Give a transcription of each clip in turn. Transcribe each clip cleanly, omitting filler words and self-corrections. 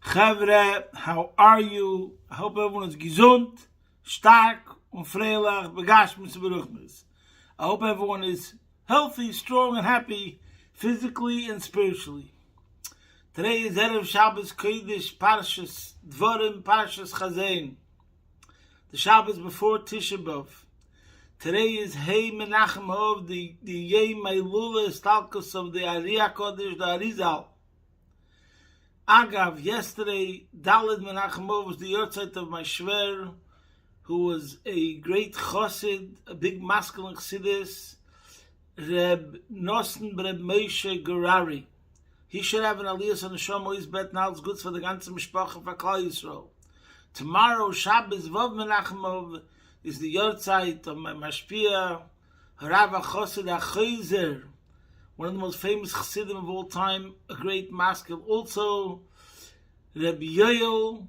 Chavre, how are you? I hope everyone is gesund, stark, und freilich, begashmis, beruchmis. I hope everyone is healthy, strong, and happy, physically and spiritually. Today is Erev Shabbos Kodesh, Parshas Devarim, Parshas Chazain. The Shabbos before Tisha B'Av. Today is Hey Menachem Hov, the Yei Meilula Stalkus of the Kodesh, the Arizal. Agav, yesterday, Daled Menachem Hov was the Yortzeit of my Shver, who was a great chassid, a big masculine chassidus, Reb Nosson Reb Moshe Gerari. He should have an aliyas on the Shom Ois Bet now. It's good for the ganze Mishpacha for Klal Yisrael. Tomorrow, Shabbos Vav Menachem Hov, is the Yortzeit of my Mashpia, Harav HaChassid HaChayzer, one of the most famous chassidim of all time, a great masculine. Also, Rabbi Yoel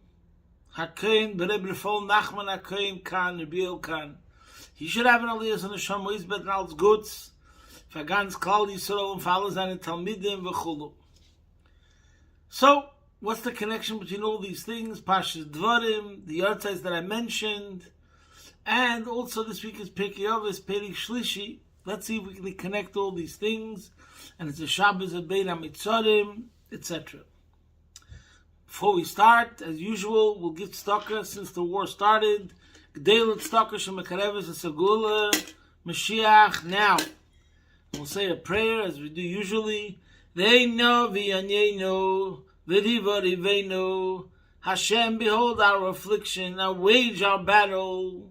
HaKohen, Rabbi Rafal Nachman HaKohen Khan, Rabbi Yoel Khan. He should have an aliyas on the Shom Ois Bet now. It's good for ganz Klal Yisrael and for alle seine Talmidim v'chulu. So, what's the connection between all these things? Parshas Devarim, the Yortzeits that I mentioned, and also this week is Pirkei Avos, Perik Shlishi. Let's see if we can connect all these things. And it's a Shabbos of Bein HaMitzorim, etc. Before we start, as usual, we'll give tzedakah since the war started. G'deilut tzedakah shemekareves esagula Mashiach now. We'll say a prayer as we do usually. Ve'ino v'yanyeino v'diva riveino. Hashem, behold our affliction, now wage our battle.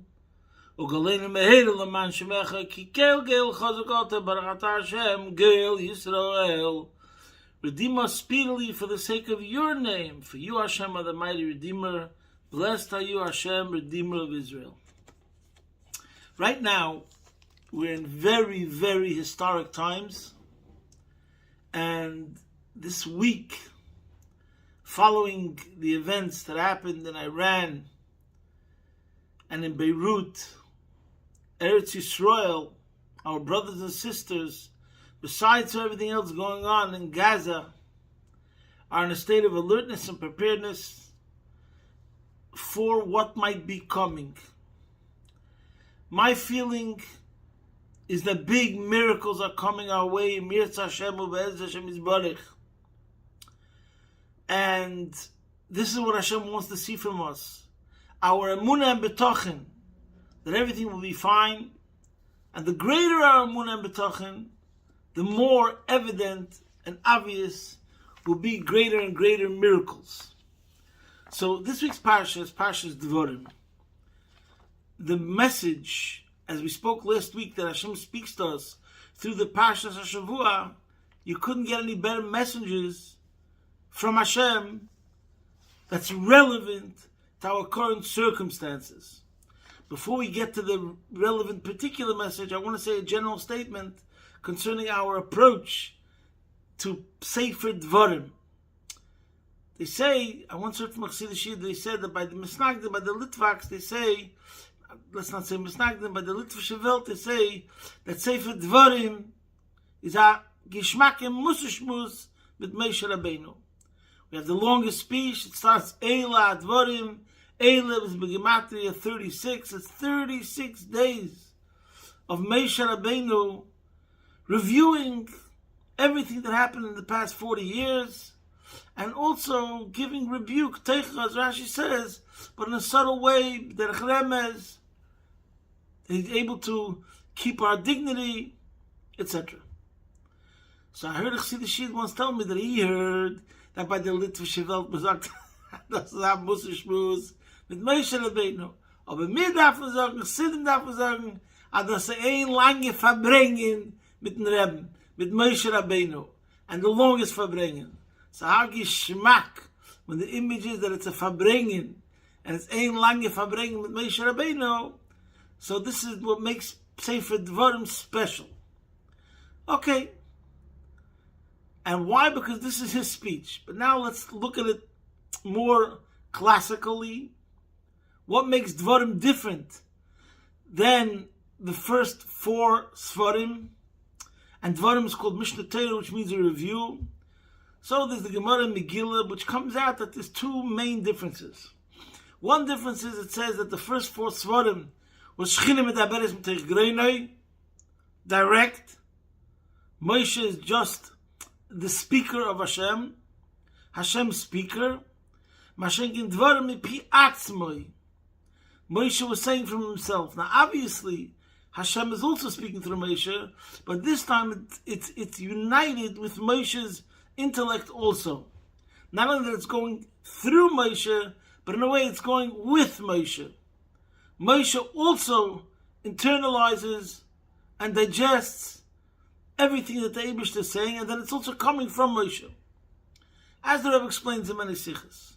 Ugalenu meheru l'man shemecha, ki kel gel chazukota barakata Hashem, gel Yisrael. Redeem us speedily for the sake of your name, for you Hashem are the mighty Redeemer. Blessed are you Hashem, Redeemer of Israel. Right now, we're in very, very historic times, and this week, following the events that happened in Iran and in Beirut, Eretz Yisrael, our brothers and sisters, besides everything else going on in Gaza, are in a state of alertness and preparedness for what might be coming. My feeling is that big miracles are coming our way, Mirz Hashem u'be'ez Hashem Yisbarach. And this is what Hashem wants to see from us. Our emunah and betochen, that everything will be fine. And the greater our emunah and betochen, the more evident and obvious will be greater and greater miracles. So this week's Parshas, Parshas Devarim, the message, as we spoke last week, that Hashem speaks to us through the Parshas HaShavua, you couldn't get any better messages from Hashem that's relevant to our current circumstances. Before we get to the relevant particular message, I want to say a general statement concerning our approach to Sefer Devarim. They say, I once heard from a Chassidus, they said that by the Misnagdim, by the Litvaks, they say, let's not say Misnagdim, by the Litvische Welt, they say that Sefer Devarim is a Geschmack im Musishmus mit Moshe Rabbeinu. We have the longest speech. It starts Eila Advarim. Eila is Begematria 36. It's 36 days of Moshe Rabbeinu reviewing everything that happened in the past 40 years and also giving rebuke, Teicha, as Rashi says, but in a subtle way, Derech Remez. He's able to keep our dignity, etc. So I heard a Chassidus once tell me that he heard that by the Litvische Welt besagt, das ist ein Musserschmus mit Moshe Rabbeinu. Aber mir darf man sagen, Chassidim darf man sagen, dass ein lange Verbringen mit dem Rebbe, mit Moshe Rabbeinu, and the longest Verbringen. So how Geschmack, when the image is that it's a Verbringen, and it's ein lange Verbringen mit Moshe Rabbeinu, so this is what makes Sefer Devarim special. Okay. And why? Because this is his speech. But now let's look at it more classically. What makes Devarim different than the first 4 Sfarim? And Devarim is called Mishnah Torah, which means a review. So there's the Gemara in Megillah, which comes out that there's two main differences. One difference is it says that the first 4 Svarim was Shchina Medaberes M'teich Greinoi, direct. Moshe is just the speaker of Hashem, Hashem's speaker. Mashenkin Devarim Mipi Atzmoi. Moshe was saying from himself. Now obviously, Hashem is also speaking through Moshe, but this time it's united with Moshe's intellect also. Not only that it's going through Moshe, but in a way it's going with Moshe. Moshe also internalizes and digests everything that the Eibishter is saying, and then it's also coming from Moshe, as the Rebbe explains in many sichos.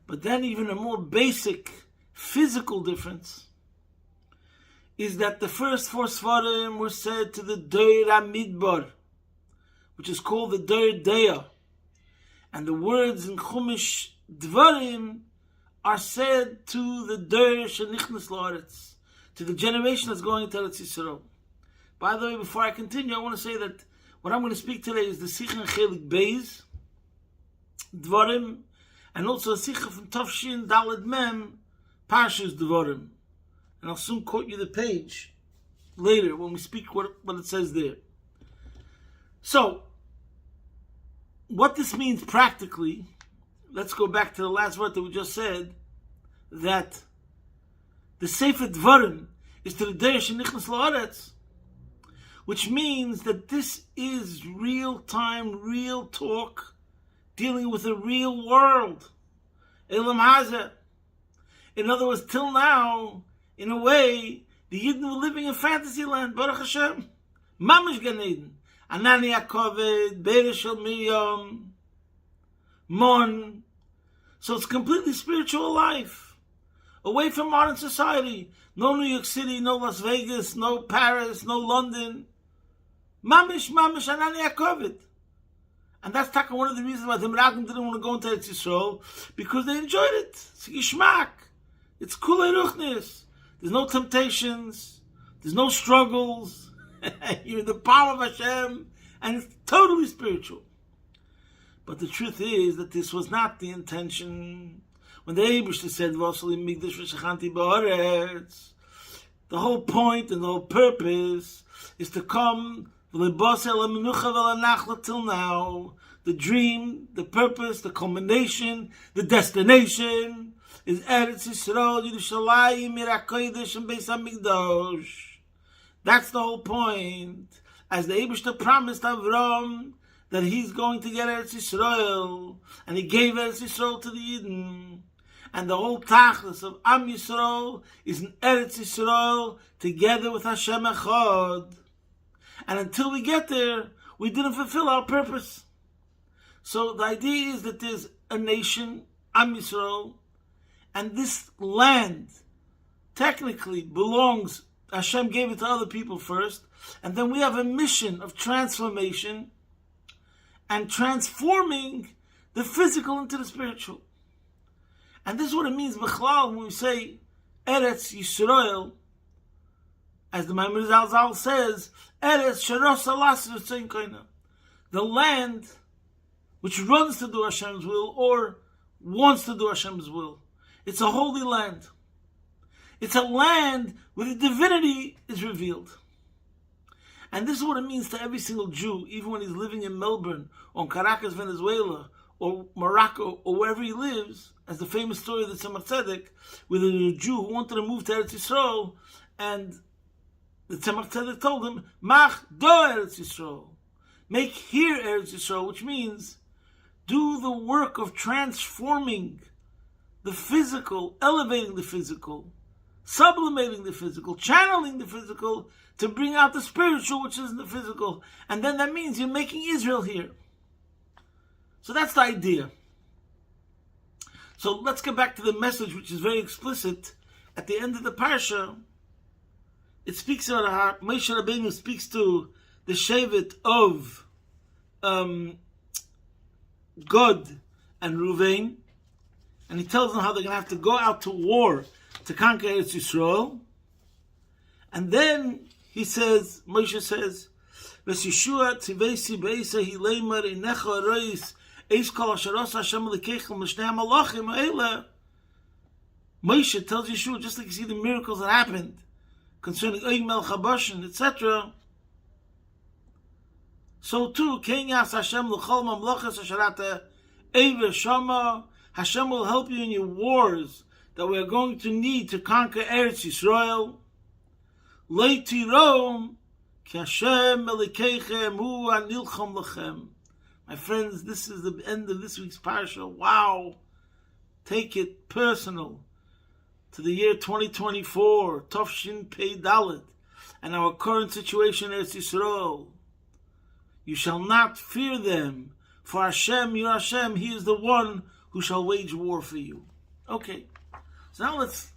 But then even a more basic physical difference is that the first 4 Svarim were said to the Doir HaMidbar, which is called the Doir Deya. And the words in Chumash Devarim are said to the Doir Shenichnas La'aretz, to the generation that's going into Eretz Yisrael. By the way, before I continue, I want to say that what I'm going to speak today is the Sicha Chelik Beis, Devarim, and also a Sicha from Tafshin Daled Mem, Parshas Devarim. And I'll soon quote you the page later when we speak what it says there. So, what this means practically, let's go back to the last word that we just said, that the Sefer Devarim is to the Deresh Nichnas La'aretz, which means that this is real time, real talk, dealing with a real world. Elam Hazeh. In other words, till now, in a way, the Yidden were living in fantasy land, Baruch Hashem. Mamish Gan Eden. Anani Yaakov, Be'er Shel Miriam, Mon. So it's completely spiritual life. Away from modern society. No New York City, no Las Vegas, no Paris, no London. Mamish, Anani Yaakov. And that's one of the reasons why the Meraglim didn't want to go into Eretz Yisrael, because they enjoyed it. It's Gishmak. It's Kulei Ruchnis. There's no temptations. There's no struggles. You're in the power of Hashem. And it's totally spiritual. But the truth is that this was not the intention. When the Eibishter said, Vasalim Migdash V'Shachanti Ba'aretz, the whole point and the whole purpose is to come till now. The dream, the purpose, the culmination, the destination is Eretz Yisrael, Yerushalayim, Yirakodesh, and Beis HaMikdash. That's the whole point. As the Eibishter promised Avram that he's going to get Eretz Yisrael, and he gave Eretz Yisrael to the Yidden. And the whole tachlis of Am Yisrael is in Eretz Yisrael together with Hashem Echad. And until we get there, we didn't fulfill our purpose. So the idea is that there's a nation, Am Yisrael, and this land technically belongs, Hashem gave it to other people first, and then we have a mission of transformation and transforming the physical into the spiritual. And this is what it means, Bechlal, when we say Eretz Yisrael, as the Maimon Zal says, Eretz Sharos Alasir Tzein Koina, the land which runs to do Hashem's will or wants to do Hashem's will. It's a holy land. It's a land where the divinity is revealed. And this is what it means to every single Jew, even when he's living in Melbourne, or in Caracas, Venezuela, or Morocco, or wherever he lives, as the famous story of the Tzemach Tzedek, where there was a Jew who wanted to move to Eretz Yisrael, and the Tzemach Tzedek told him, Mach do Eretz Yisrael. Make here Eretz Yisrael, which means do the work of transforming the physical, elevating the physical, sublimating the physical, channeling the physical to bring out the spiritual, which is in the physical. And then that means you're making Israel here. So that's the idea. So let's get back to the message, which is very explicit. At the end of the Parsha, it speaks about how Moshe Rabbeinu speaks to the Shevet of Gad and Ruvain, and he tells them how they're going to have to go out to war to conquer Eretz Yisrael. And then he says, Moshe says, "V'Yeshua tzivesi beisa hileimar inecha reis Eis kol asher osa Hashem l'keichem l'shnei malachim ha'ele. Moshe tells Yeshua, just like you see the miracles that happened concerning Oig Melech HaBashan, etc. So too, Ken Yas Hashem l'chol mamlachas asher ata Eiveh Shama. Hashem will help you in your wars that we are going to need to conquer Eretz Yisrael. Lei tirom ki Hashem elikeichem hu anilcham lachem. My friends, this is the end of this week's Parsha. Wow. Take it personal to the year 2024, Tafshin Pei Dalet, and our current situation in Eretz Yisrael. You shall not fear them, for Hashem, your Hashem, He is the one who shall wage war for you. Okay, so now let's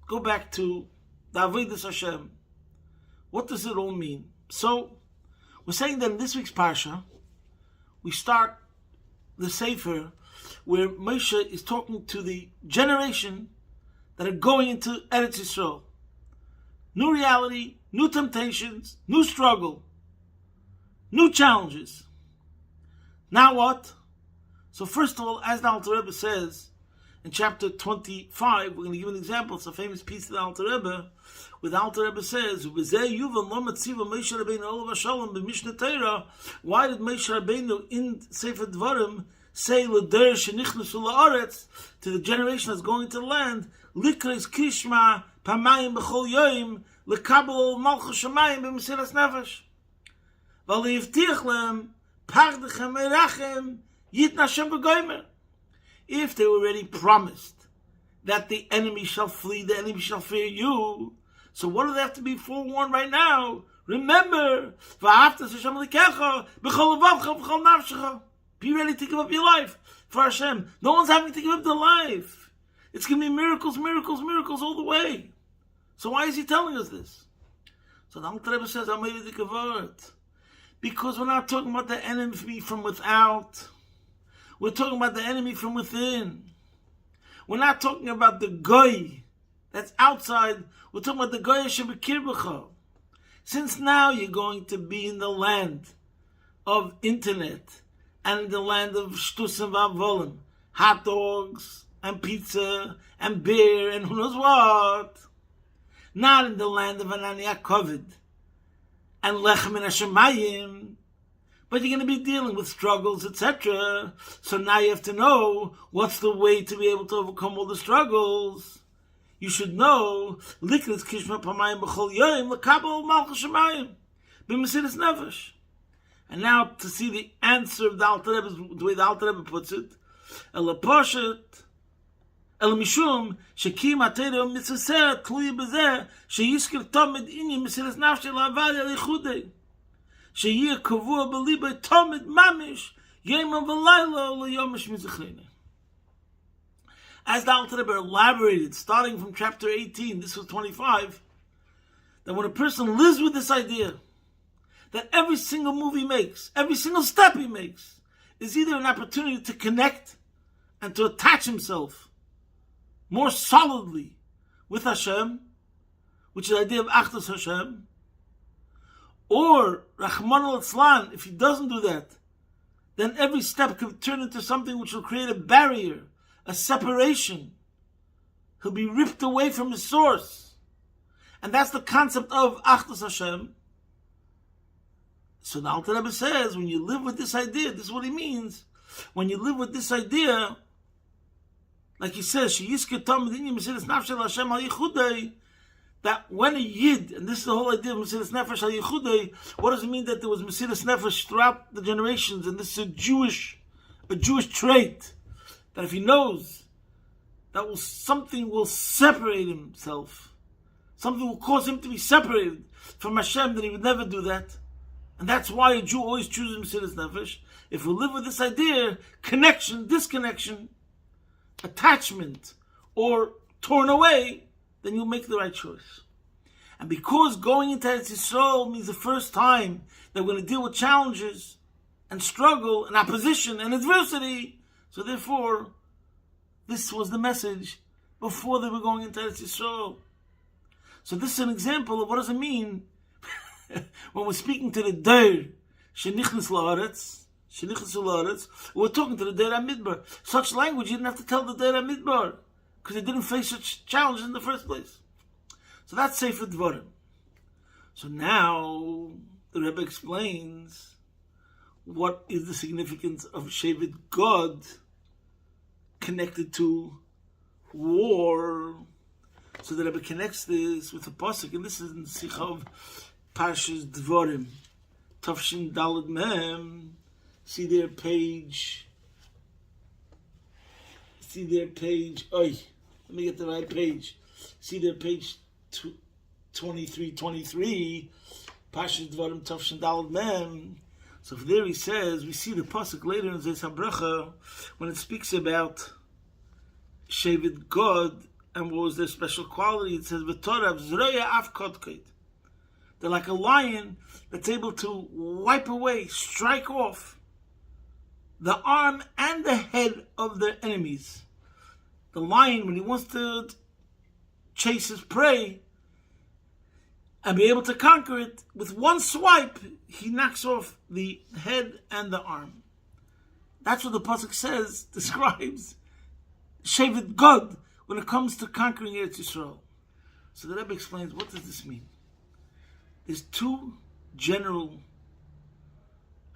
go back to the Avodas Hashem. What does it all mean? So, we're saying that in this week's Parsha, we start the Sefer where Moshe is talking to the generation that are going into Eretz Yisrael. New reality, new temptations, new struggle, new challenges. Now what? So first of all, as the Alter Rebbe says in chapter 25, we're going to give an example. It's a famous piece of the Alter Rebbe, where the Alter Rebbe says, why did Moshe Rabbeinu in Sefer Devarim say to the generation that's going to the land, likres kishma pamayim b'chol yoyim lekabel malchus shamayim b'mesiras nefesh v'leivtiach lehem pardechem erachem yitna Hashem b'goymer. If they were already promised that the enemy shall flee, the enemy shall fear you, so what do they have to be forewarned right now? Remember, v'ahavta Hashem l'kecha b'chol levavcha b'chol nafshecha. Be ready to give up your life for Hashem. No one's having to give up their life. It's going to be miracles, miracles, miracles all the way. So why is he telling us this? So the Alter Rebbe says, I'm ready to convert. Because we're not talking about the enemy from without. We're talking about the enemy from within. We're not talking about the goy that's outside. We're talking about the goy shebekirbecha. Since now you're going to be in the land of internet, and in the land of shtus and vavolim, hot dogs and pizza and beer and who knows what. Not in the land of Yaakov and lechem and hashemayim, but you're going to be dealing with struggles, etc. So now you have to know what's the way to be able to overcome all the struggles. You should know likres kishma pamayim b'chol yoyim lekabel malchus shamayim b'mesiras nefesh. And now to see the answer of the Alter Rebbe, the way the Alter Rebbe puts it, El Parshas, El Mishum, Shekim Ateiru Mitzvaseh, Tluyi Bezeh, Sheyizkir Tomid Inyi Mesiras Nafshei La'avad El Yichudei, Sheyir Kavua B'Libei Tomid Mamish, Yemam V'Layla L'Yomish Mizichreinei. As the Alter Rebbe elaborated, starting from chapter 18, this was 25, that when a person lives with this idea, that every single move he makes, every single step he makes, is either an opportunity to connect and to attach himself more solidly with Hashem, which is the idea of Achdus Hashem, or Rahman al-Itzlan, if he doesn't do that, then every step could turn into something which will create a barrier, a separation. He'll be ripped away from his source. And that's the concept of Achdus Hashem. So the Alter Rebbe says, when you live with this idea, this is what he means. When you live with this idea, like he says, that when a Yid, and this is the whole idea of Mesiras Nefesh al Yichudei, what does it mean that there was Mesiras Nefesh throughout the generations, and this is a Jewish trait, that if he knows that something will separate himself, something will cause him to be separated from Hashem, then he would never do that. And that's why a Jew always chooses Mesiras Nefesh. If we live with this idea, connection, disconnection, attachment, or torn away, then you'll make the right choice. And because going into Eretz Yisrael means the first time that we're going to deal with challenges and struggle and opposition and adversity, so therefore, this was the message before they were going into Eretz Yisrael. So this is an example of what does it mean when we're speaking to the Deir, Shenichnas La'aretz, We're talking to the Deir Midbar. Such language you didn't have to tell the Deir Midbar, because they didn't face such challenges in the first place. So that's Sefer Devarim. So now the Rebbe explains what is the significance of Shevet God connected to war. So the Rebbe connects this with the pasuk, and this is in the Sikha of Parshas Devarim, Tafshin Daled Mem. See their page. Oi, let me get the right page. See their page 23, Parshas Devarim Tafshin Daled Mem. So there he says, we see the pasuk later in Zeis HaBracha when it speaks about Shevet God and what was their special quality. It says, "V'torav zroya af kodkait." They're like a lion that's able to wipe away, strike off the arm and the head of their enemies. The lion, when he wants to chase his prey and be able to conquer it, with one swipe, he knocks off the head and the arm. That's what the pasuk says, describes Shevet God when it comes to conquering Eretz Yisrael. So the Rebbe explains, what does this mean? There's two general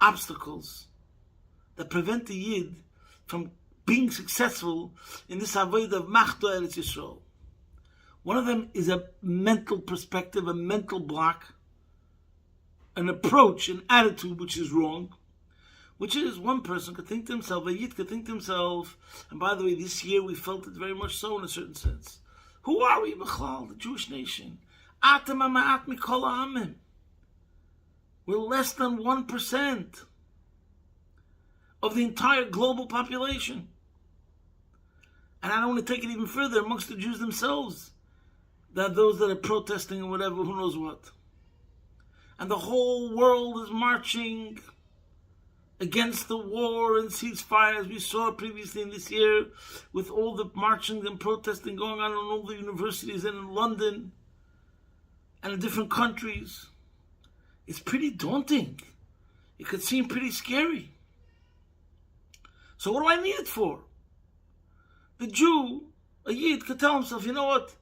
obstacles that prevent the Yid from being successful in this avodah of Machto Eretz Yisrael. One of them is a mental perspective, a mental block, an approach, an attitude which is wrong, which is one person could think to himself, a Yid could think to himself, and by the way, this year we felt it very much so in a certain sense. Who are we, B'chlal, the Jewish nation? Atem ha'ma'at mikol ha'amim. We're less than 1% of the entire global population. And I don't want to take it even further amongst the Jews themselves. That those that are protesting or whatever, who knows what. And the whole world is marching against the war and ceasefire, as we saw previously in this year, with all the marching and protesting going on in all the universities and in London and in different countries. It's pretty daunting. It could seem pretty scary. So what do I need it for? The Jew, a Yid, could tell himself, you know what?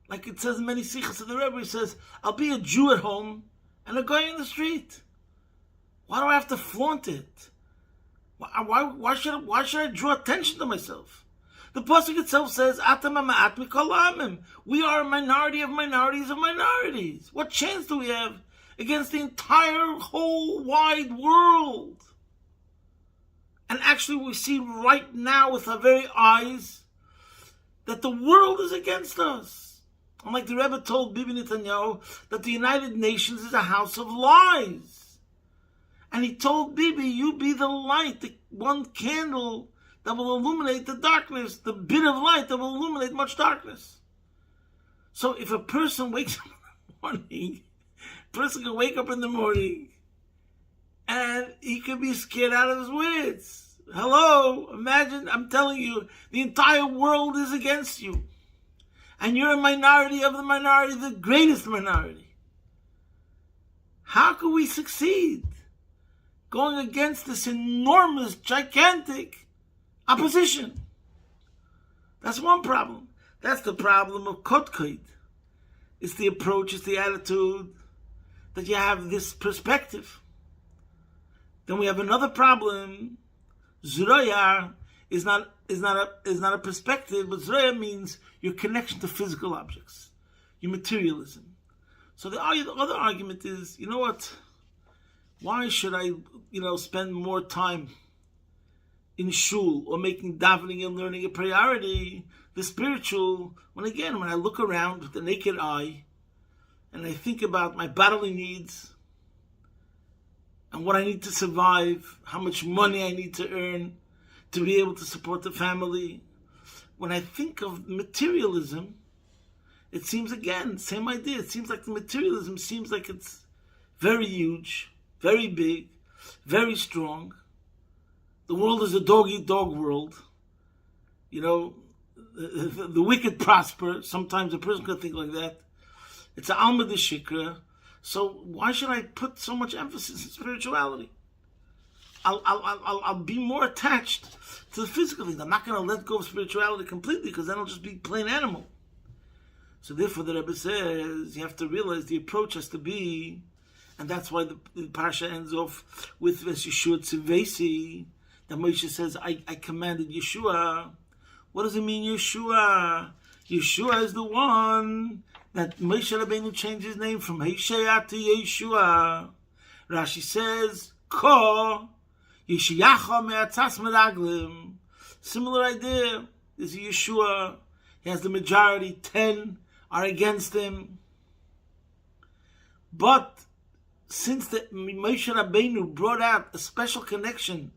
Like it says in many sikhs of the Rebbe, he says, I'll be a Jew at home and a guy in the street. Why do I have to flaunt it? Why should I draw attention to myself? The pasuk itself says, "Atam ha'ma'at mikol ha'amim." We are a minority of minorities of minorities. What chance do we have against the entire whole wide world? And actually we see right now with our very eyes that the world is against us. And like the Rebbe told Bibi Netanyahu, that the United Nations is a house of lies. And he told Bibi, you be the light, the one candle that will illuminate the darkness, the bit of light that will illuminate much darkness. So if a person wakes up in the morning, a person can wake up in the morning and he could be scared out of his wits. Hello, imagine, I'm telling you, the entire world is against you. And you're a minority of the minority, the greatest minority. How can we succeed going against this enormous, gigantic opposition? That's one problem. That's the problem of Kodkoid. It's the approach, it's the attitude that you have this perspective. Then we have another problem. Zroya is not a perspective, but Zroya means your connection to physical objects, your materialism. So the other argument is, you know what? Why should I, spend more time in shul or making davening and learning a priority, the spiritual, when I look around with the naked eye and I think about my bodily needs and what I need to survive, how much money I need to earn to be able to support the family. When I think of materialism, it seems, again, same idea. It seems like the materialism seems like it's very huge, very big, very strong. The world is a dog-eat-dog world. The wicked prosper. Sometimes a person could think like that. It's an alma de shikra. So why should I put so much emphasis in spirituality? I'll be more attached to the physical things. I'm not going to let go of spirituality completely, because then I'll just be plain animal. So therefore the Rebbe says you have to realize the approach has to be, and that's why the Parsha ends off with Yeshua Tzivesi, that Moshe says, I commanded Yeshua. What does it mean, Yeshua? Yeshua is the one that Moshe Rabbeinu changed his name from Hosea to Yeshua. Rashi says, Ko Yeshiyacha me'atzas meraglim. Similar idea. Is Yeshua. He has the majority. 10 are against him. But since the Moshe Rabbeinu brought out a special connection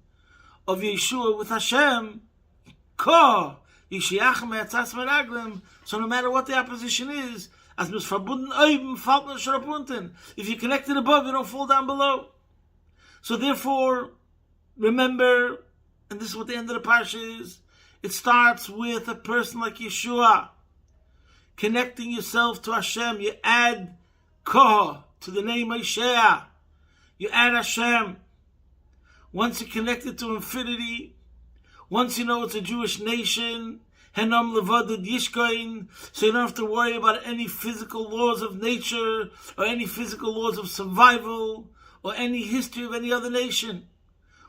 of Yeshua with Hashem, Ko Yeshiyacha me'atzas meraglim. So no matter what the opposition is, as mis verbunden oben fällt man schon runter. If you connected above, you don't fall down below. So therefore, remember, and this is what the end of the Parsha is, it starts with a person like Yeshua, connecting yourself to Hashem. You add Koh to the name Hosea. You add Hashem. Once you're connected to infinity, once you know it's a Jewish nation, Henam levadud yishkoin, so you don't have to worry about any physical laws of nature, or any physical laws of survival, or any history of any other nation.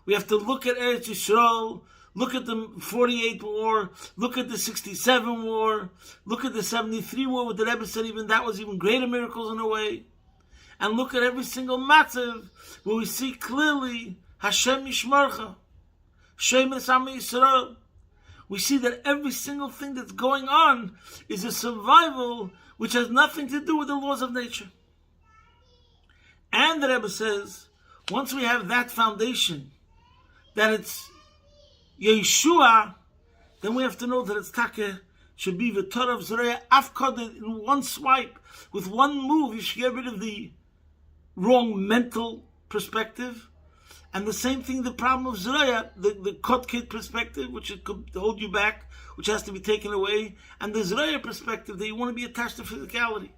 We have to look at Eretz Yisrael, look at the 48 war, look at the 67 war, look at the 73 war, with the Rebbe said even that was even greater miracles in a way, and look at every single matzav where we see clearly Hashem Yishmarcha, Shem Esam Yisrael. We see that every single thing that's going on is a survival which has nothing to do with the laws of nature. And the Rebbe says, once we have that foundation, that it's Yeshua, then we have to know that it's Taka should be the Torah of Zeraya Afkoded in one swipe, with one move. You should get rid of the wrong mental perspective. And the same thing, the problem of Zeraya, the Kotkid perspective, which it could hold you back, which has to be taken away, and the Zeraya perspective that you want to be attached to physicality.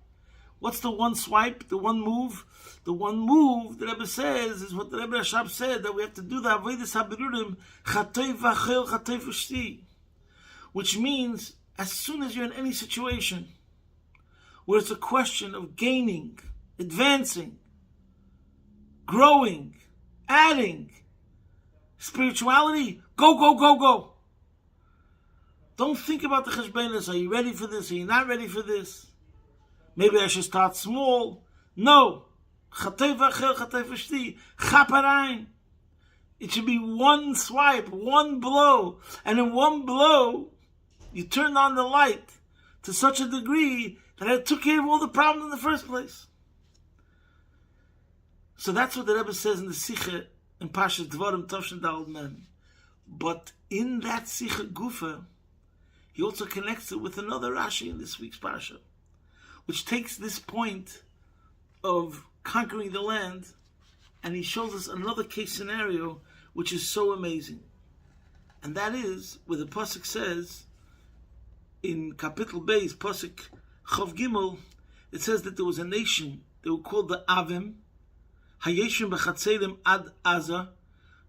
What's the one swipe, the one move? The one move, the Rebbe says, is what the Rebbe Rashab said, that we have to do the Avodas HaBerurim, Chatei v'achel, Chatei v'shti. Which means, as soon as you're in any situation where it's a question of gaining, advancing, growing, adding, spirituality, go, go, go, go. Don't think about the cheshbonos. Are you ready for this? Are you not ready for this? Maybe I should start small. No. It should be one swipe, one blow. And in one blow, you turned on the light to such a degree that it took care of all the problems in the first place. So that's what the Rebbe says in the Sikha in Parshas Devarim Tovshin Daled Mem. But in that Sikha Gufa, he also connects it with another Rashi in this week's Parsha, which takes this point of conquering the land, and he shows us another case scenario which is so amazing. And that is where the Pasuk says, in Kapitel Beis, Pasuk Chav Gimel, it says that there was a nation, they were called the Avim, Hayeshim b'chatzerim ad Aza,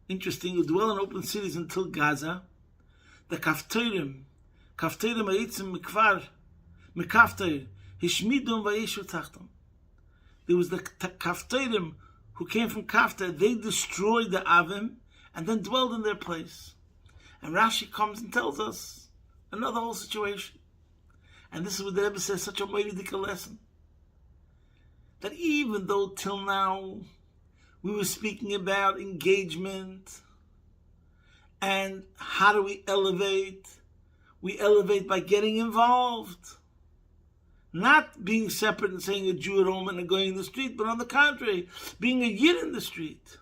interesting, who dwell in open cities until Gaza, the Kaftorim hayitzim mikvar, mikaftoir, hishmidum vayeshu tachtam. There was the Kaftorim who came from Kafta, they destroyed the Avim and then dwelled in their place. And Rashi comes and tells us another whole situation. And this is what the Rebbe says, such a mighty lesson. That even though till now we were speaking about engagement and how do we elevate by getting involved. Not being separate and saying a Jew at home and going in the street, but on the contrary, being a Yid in the street.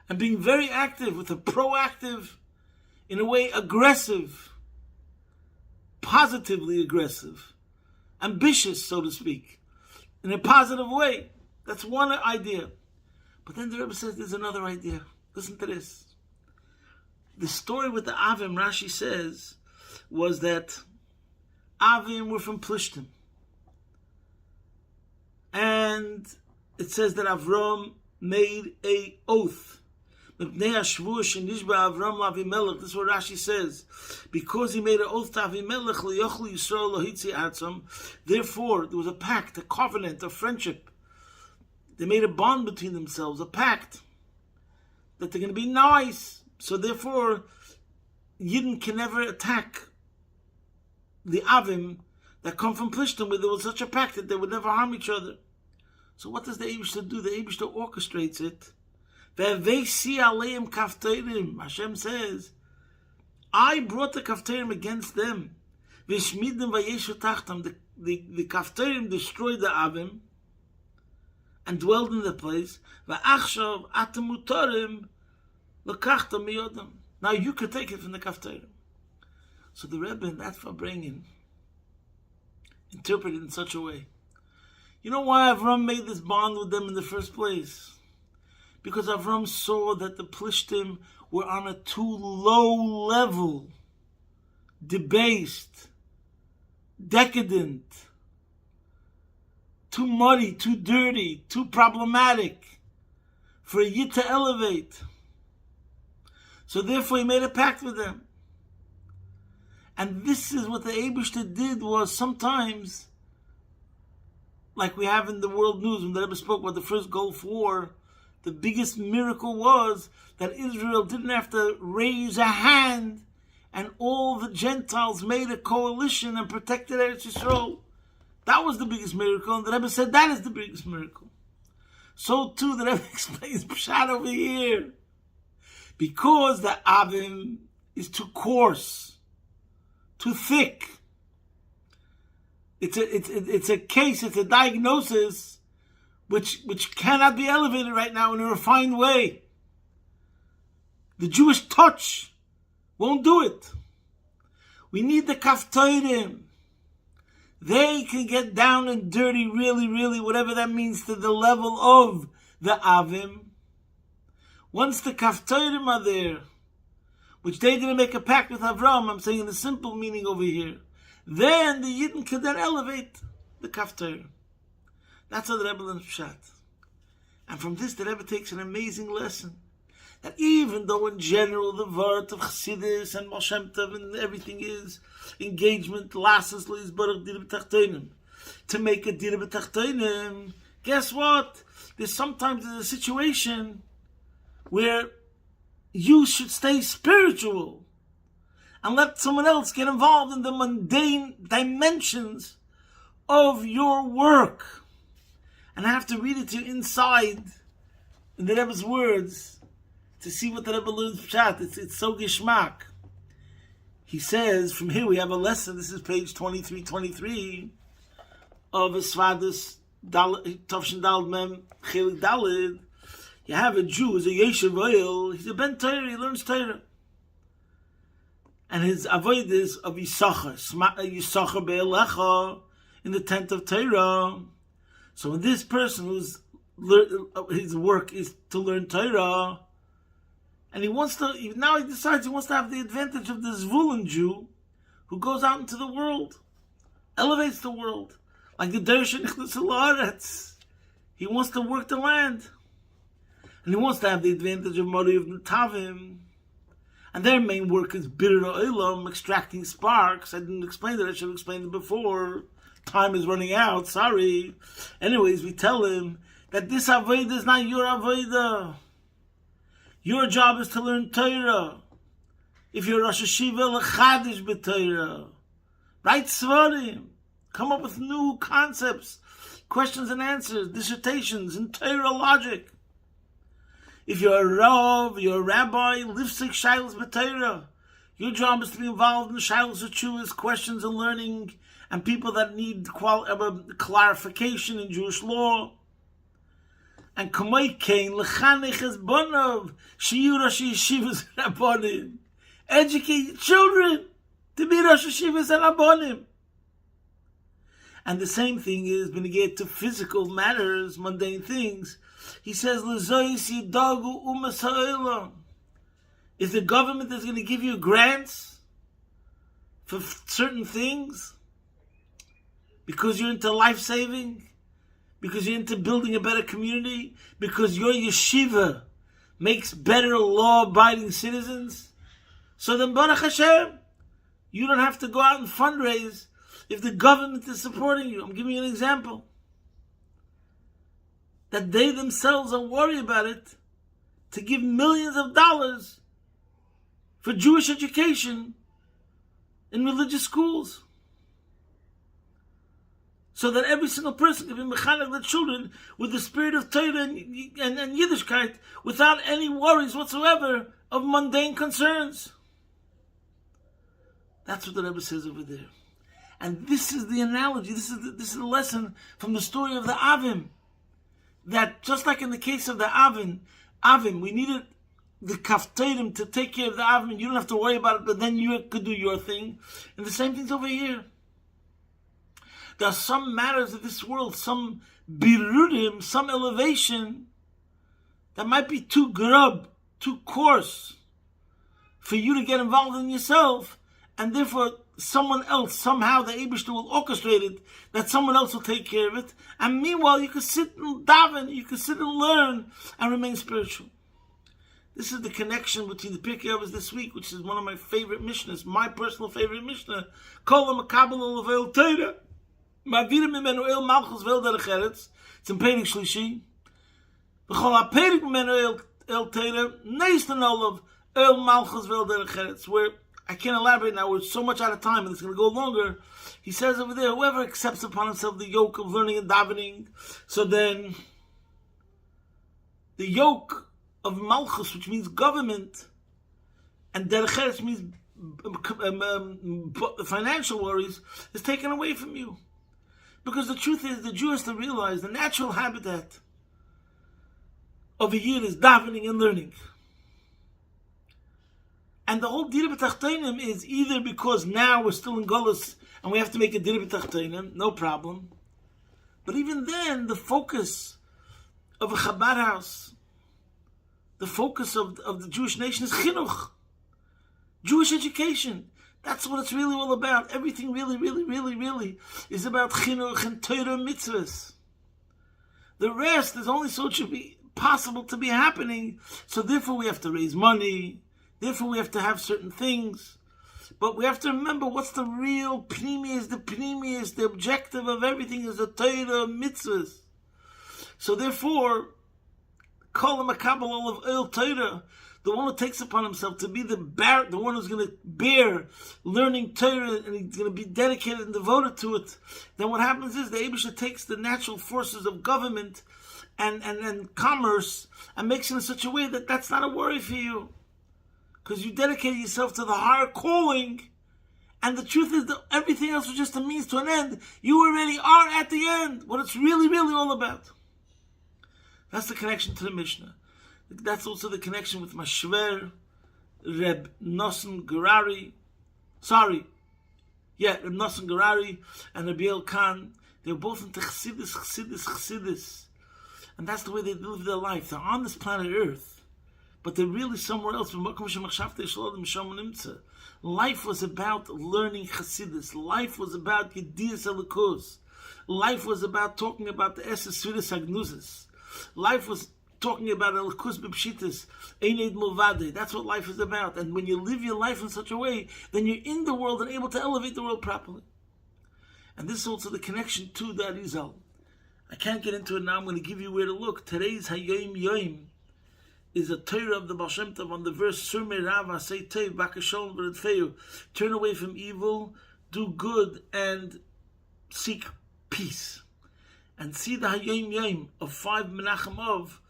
And being very active with a proactive, in a way aggressive, positively aggressive, ambitious, so to speak, in a positive way. That's one idea. But then the Rebbe says there's another idea. Listen to this. The story with the Avim, Rashi says, was that Avim were from Plishtim. And it says that Avram made a oath. This is what Rashi says. Because he made an oath to Avimelech, therefore there was a pact, a covenant, a friendship. They made a bond between themselves, a pact, that they're going to be nice. So therefore, Yidden can never attack the Avim that come from Plishtim, where there was such a pact that they would never harm each other. So what does the Eibishter do? The Eibishter orchestrates it. Hashem says, I brought the Kafterim against them. The Kafterim destroyed the Avim and dwelled in the place. Now you could take it from the Kafterim. So the Rebbe in that Farbrengen interpreted in such a way. You know why Avram made this bond with them in the first place? Because Avram saw that the Plishtim were on a too low level, debased, decadent, too muddy, too dirty, too problematic for a Yid to elevate. So therefore he made a pact with them. And this is what the Eibishter did, was sometimes, like we have in the world news, when the Rebbe spoke about the first Gulf War, the biggest miracle was that Israel didn't have to raise a hand, and all the Gentiles made a coalition and protected Eretz Yisrael. That was the biggest miracle, and the Rebbe said that is the biggest miracle. So too, the Rebbe explains Pshat over here. Because the Avim is too coarse, too thick. It's a case, it's a diagnosis which cannot be elevated right now in a refined way. The Jewish touch won't do it. We need the Kaftorim. They can get down and dirty, really, really, whatever that means, to the level of the Avim. Once the Kaftorim are there, which they didn't make a pact with Avram, I'm saying in the simple meaning over here, then the Yidden can then elevate the Kaftorim. That's how the Rebbe learns Pshat. And from this, the Rebbe takes an amazing lesson. That even though in general the word of Chassidus and Moshe Shem Tov and everything is engagement, lasses, leis, baruch, dir b'tachtonim, to make a dir b'tachtonim, guess what? There's sometimes a situation where you should stay spiritual and let someone else get involved in the mundane dimensions of your work. And I have to read it to you inside, in the Rebbe's words, to see what the Rebbe learns Pshat. It's so gishmak. He says, from here we have a lesson, this is page 23 of Esvadus Tovshin Daled Mem Chelik Daled. You have a Jew, who's a Yeshiv Oil, he's a Ben Torah, he learns Torah. And his avoid is of Yisachar Be'elecha, in the tent of Torah. So when this person whose his work is to learn Torah, and he decides he wants to have the advantage of the Zvulun Jew, who goes out into the world, elevates the world, like the Dersh Nichnas Haaretz. He wants to work the land. And he wants to have the advantage of Mori of Netavim. And their main work is Bitter Olam, extracting sparks. I didn't explain that, I should have explained it before. Time is running out, sorry. Anyways, we tell him that this Avodah is not your Avodah. Your job is to learn Torah. If you're Rosh Hashiva, L'chadish b'Torah. Write Svarim. Come up with new concepts, questions and answers, dissertations, and Torah logic. If you're a Rav, you're a rabbi, Lifsik Shilas b'Torah. Your job is to be involved in Shilas Achuas, questions and learning, and people that need clarification in Jewish law. And Kamei Kain, L'chanech es bonov, Shiyu Rosh Yeshivas Rabbonim. Educate children to be Rosh Yeshivas and Rabbonim. And the same thing is when you get to physical matters, mundane things. He says, L'zois yidagu umas ha'olam. If the government is going to give you grants for certain things, because you're into life-saving, because you're into building a better community, because your yeshiva makes better law-abiding citizens, so then Baruch Hashem, you don't have to go out and fundraise if the government is supporting you. I'm giving you an example. That they themselves are worried about it, to give millions of dollars for Jewish education in religious schools, so that every single person can be mechanech their children with the spirit of Torah and Yiddishkeit without any worries whatsoever of mundane concerns. That's what the Rebbe says over there. And this is the analogy, this is the lesson from the story of the Avim. That just like in the case of the Avim, we needed the Kaftorim to take care of the Avim. You don't have to worry about it, but then you could do your thing. And the same thing's over here. There are some matters of this world, some birurim, some elevation that might be too grub, too coarse for you to get involved in yourself, and therefore someone else, somehow the Eibishter will orchestrate it, that someone else will take care of it, and meanwhile you can sit and daven, you can sit and learn and remain spiritual. This is the connection between the Pirkei Avos this week, which is one of my favorite Mishnahs, my personal favorite Mishnah, Kol HaMakabel Level Torah, Ma'avirim Mimenu El Malchus Vel Derech Eretz, it's in Perek Shlishi, V'chol HaPerek Mimenu El Torah, Neistan Olav El Malchus Vel Derech Eretz, where I can't elaborate now, we're so much out of time and it's going to go longer. He says over there, whoever accepts upon himself the yoke of learning and davening, so then the yoke of Malchus, which means government, and Derech Eretz means financial worries, is taken away from you. Because the truth is, the Jew has to realize the natural habitat of a year is davening and learning. And the whole Dira B'Tachtonim is either because now we're still in Golus and we have to make a Dira B'Tachtonim, no problem. But even then, the focus of a Chabad house, the focus of the Jewish nation is chinuch, Jewish education. That's what it's really all about. Everything really is about chinuch and Torah mitzvahs. The rest is only so it should be possible to be happening. So therefore we have to raise money. Therefore we have to have certain things. But we have to remember what's the real pnimius, the objective of everything is the Torah mitzvahs. So therefore, Kol HaMakabel of El Torah, the one who takes upon himself to be the one who's going to bear learning Torah, and he's going to be dedicated and devoted to it, then what happens is the Eibusha takes the natural forces of government and commerce and makes it in such a way that that's not a worry for you. Because you dedicated yourself to the higher calling, and the truth is that everything else was just a means to an end. You already are at the end, what it's really all about. That's the connection to the Mishnah. That's also the connection with Mashver, Reb Nosson Gerari. Reb Nosson Gerari and Rabbi El Khan. They were both into Chassidus. And that's the way they live their life. They're on this planet Earth, but they're really somewhere else. Life was about learning Chassidus. Life was about Yediyas Elikos. Life was about talking about the Eses Sfiras Hagnuzis. Life was talking about Elikus B'Pshitas, Eined Mulvade. That's what life is about. And when you live your life in such a way, then you're in the world and able to elevate the world properly. And this is also the connection to the Arizal. I can't get into it now. I'm going to give you where to look. Today's Hayom Yom is a Torah of the Baal Shem Tov on the verse Sur Me'Rava Say Tev Bakashol V'Redfeu. Turn away from evil, do good, and seek peace. And see the Hayom Yom of 5 Menachem Av,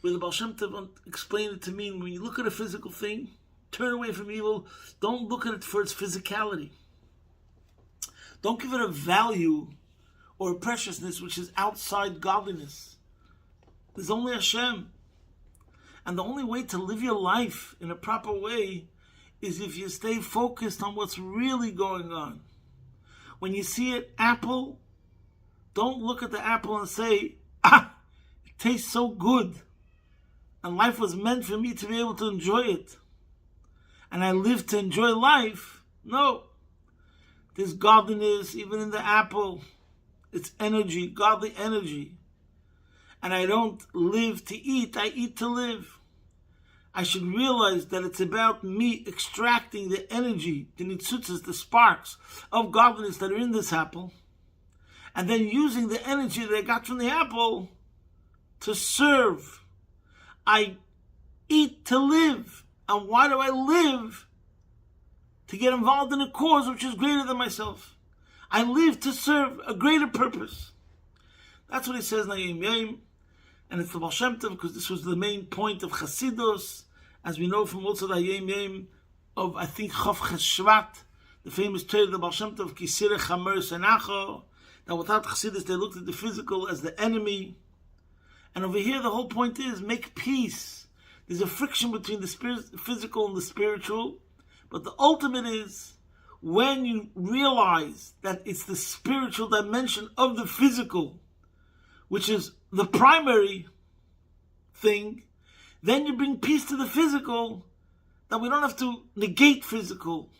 where the Baal Shem Tov explained it to me. When you look at a physical thing, turn away from evil. Don't look at it for its physicality. Don't give it a value or a preciousness which is outside godliness. There's only Hashem. And the only way to live your life in a proper way is if you stay focused on what's really going on. When you see an apple, don't look at the apple and say, it tastes so good. And life was meant for me to be able to enjoy it. And I live to enjoy life. No. There's godliness even in the apple. It's energy, godly energy. And I don't live to eat, I eat to live. I should realize that it's about me extracting the energy, the nitzutzas, the sparks of godliness that are in this apple, and then using the energy that I got from the apple to serve. I eat to live. And why do I live? To get involved in a cause which is greater than myself. I live to serve a greater purpose. That's what he says in Hayom Yom. And it's the Baal Shem Tov, because this was the main point of Chasidus, as we know from also the Hayom Yom of, I think, Chof Cheshvat, the famous Torah of the Baal Shem Tov, Kisireh Chamer Senacho, that without Chasidus they looked at the physical as the enemy. And over here the whole point is, make peace. There's a friction between the physical and the spiritual, but the ultimate is, when you realize that it's the spiritual dimension of the physical, which is the primary thing, then you bring peace to the physical, that we don't have to negate physical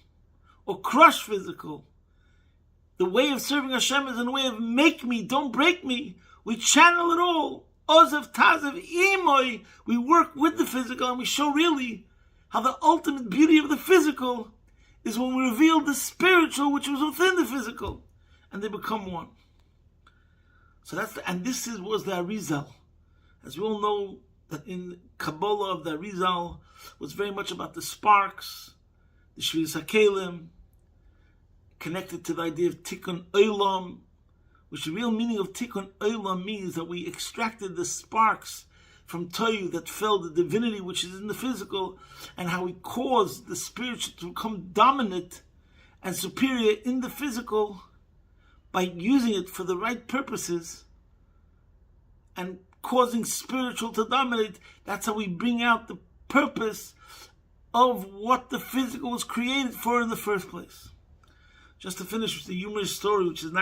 or crush physical. The way of serving Hashem is in a way of make me, don't break me. We channel it all. Ozav, Tazav, Imoy. We work with the physical and we show really how the ultimate beauty of the physical is when we reveal the spiritual which was within the physical, and they become one. So was the Arizal. As we all know, that in Kabbalah of the Arizal was very much about the sparks, the Shvius HaKelim, connected to the idea of Tikkun Olam, which the real meaning of Tikkun Olam means that we extracted the sparks from Toyu that fell, the divinity which is in the physical, and how we caused the spiritual to become dominant and superior in the physical by using it for the right purposes and causing spiritual to dominate. That's how we bring out the purpose of what the physical was created for in the first place. Just to finish with the humorous story, which is I'm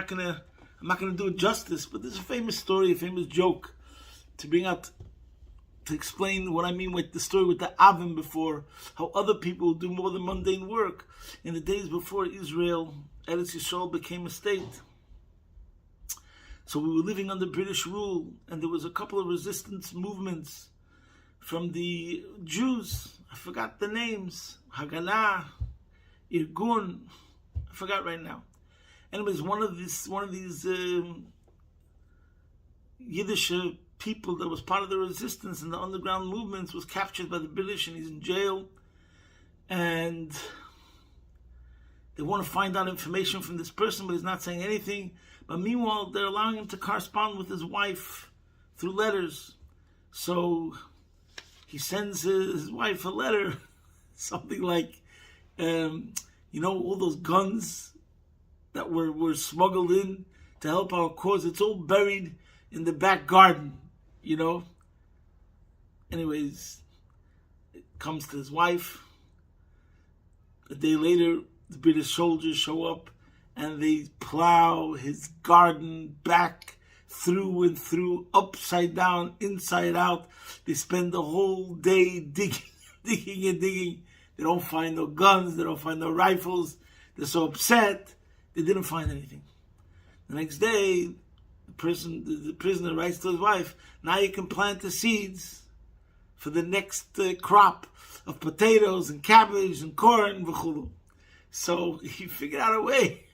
not gonna do it justice, but there's a famous story, a famous joke to explain what I mean with the story with the Avim before, how other people do more than mundane work. In the days before Israel, Eretz Yisrael became a state. So we were living under British rule, and there was a couple of resistance movements from the Jews. I forgot the names. Haganah, Irgun, I forgot right now. Anyways, one of these Yiddish people that was part of the resistance and the underground movements was captured by the British, and he's in jail. And they want to find out information from this person, but he's not saying anything. But meanwhile, they're allowing him to correspond with his wife through letters. So he sends his wife a letter, something like, all those guns that were smuggled in to help our cause, it's all buried in the back garden, Anyways, it comes to his wife. A day later, the British soldiers show up and they plow his garden back through and through, upside down, inside out. They spend the whole day digging. They don't find no guns, they don't find no rifles. They're so upset, they didn't find anything. The next day, the prisoner writes to his wife, now you can plant the seeds for the next crop of potatoes and cabbage and corn and v'chulu. So he figured out a way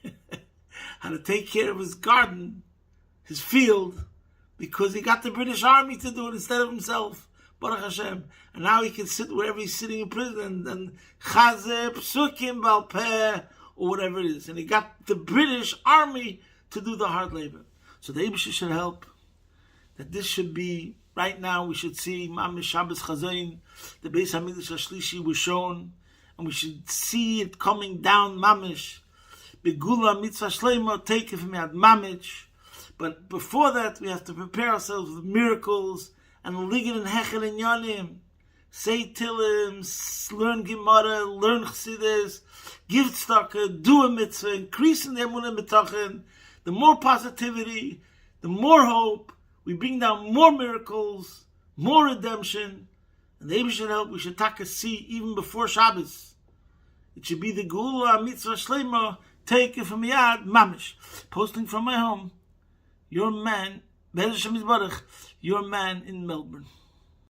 how to take care of his garden, his field, because he got the British Army to do it instead of himself. Baruch Hashem. And now he can sit wherever he's sitting in prison and chazeh, psukim, balpeh, or whatever it is. And he got the British Army to do the hard labor. So the Eibusher should help. That this should be, right now we should see Mamish Shabbos Chazayin, the Beis HaMikdash HaShlishi was shown, and we should see it coming down Mamish. Begula Mitzvah Shleima, take it from Yad Mamish. But before that, we have to prepare ourselves with miracles and ligin and hechel and yanim. Say Tilim, learn Gemara, learn Chassidus, give tzedakah, do a mitzvah, increase in the emunah b'tachin. The more positivity, the more hope, we bring down more miracles, more redemption, and the Eibusher should help. We should take a seat even before Shabbos. It should be the Geula Mitzvah Shleima, take it from Yad Mamish. Posting from my home, your man, Be'ez Hashem Yisbarach, your man in Melbourne.